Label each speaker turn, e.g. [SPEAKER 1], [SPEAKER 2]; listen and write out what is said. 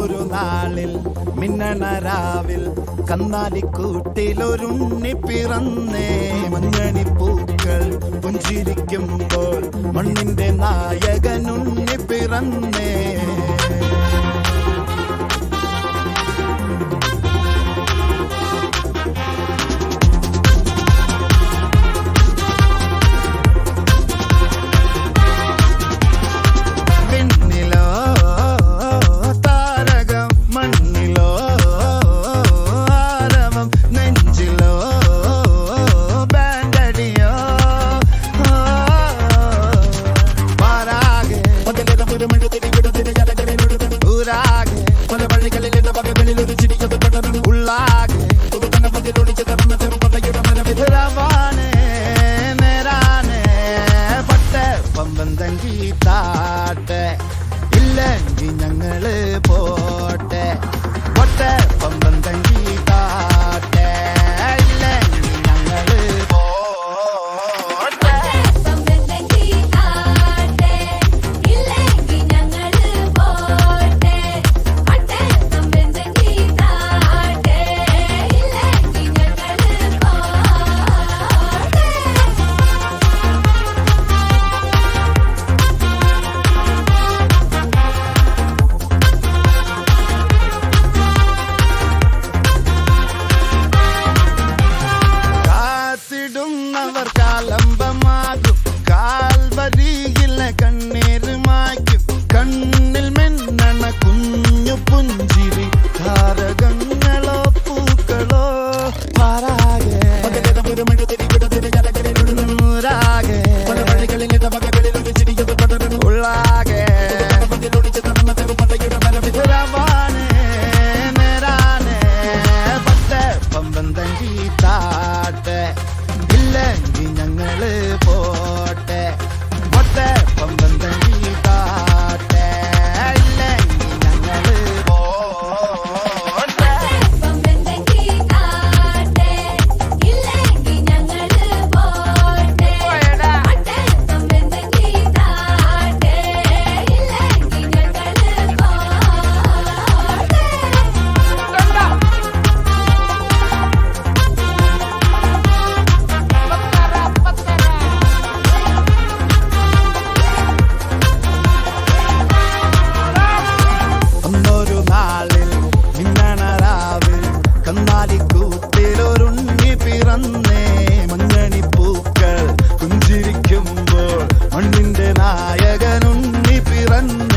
[SPEAKER 1] അന്നൊരു നാളിൽ മിന്നണരാവിൽ കന്നാലിക്കൂട്ടിലൊരുണ്ണി പിറന്നേ. മഞ്ഞണിപ്പൂക്കൾ പുഞ്ചിരിക്കുമ്പോൾ മണ്ണിന്റെ നായകനുണ്ണി പിറന്നേ. താട്ടെ ഇല്ലെങ്കിൽ ഞങ്ങള് പോട്ടെ. പൊട്ടെ പമ്പം തങ്കി താട്ടെ ഇല്ലെങ്കിൽ ഞങ്ങള് പോട്ടെ. അവർ കാലംബമാകും കാൽവരിയിലെ കണ്ണീര് മായ്ക്കും. കണ്ണിൽ മിന്നണ കുഞ്ഞു പുഞ്ചിരി താരകങ്ങളോ പൂക്കളോ പാരാകെ ഉള്ളാകെ പമ്പം തങ്കി താട്ടെ ഇല്ലെങ്കിൽ ഞങ്ങള് പോട്ടെ. പൊട്ടെ പമ്പം തങ്കി താട്ടെ ഇല്ലെങ്കിൽ ഞങ്ങള് പോട്ടെ. കന്നാലിക്കൂട്ടിലൊരുണ്ണി പിറന്നേ. മഞ്ഞണിപ്പൂക്കൾ പുഞ്ചിരിക്കുമ്പോൾ മണ്ണിന്റെ നായകനുണ്ണി പിറന്നേ.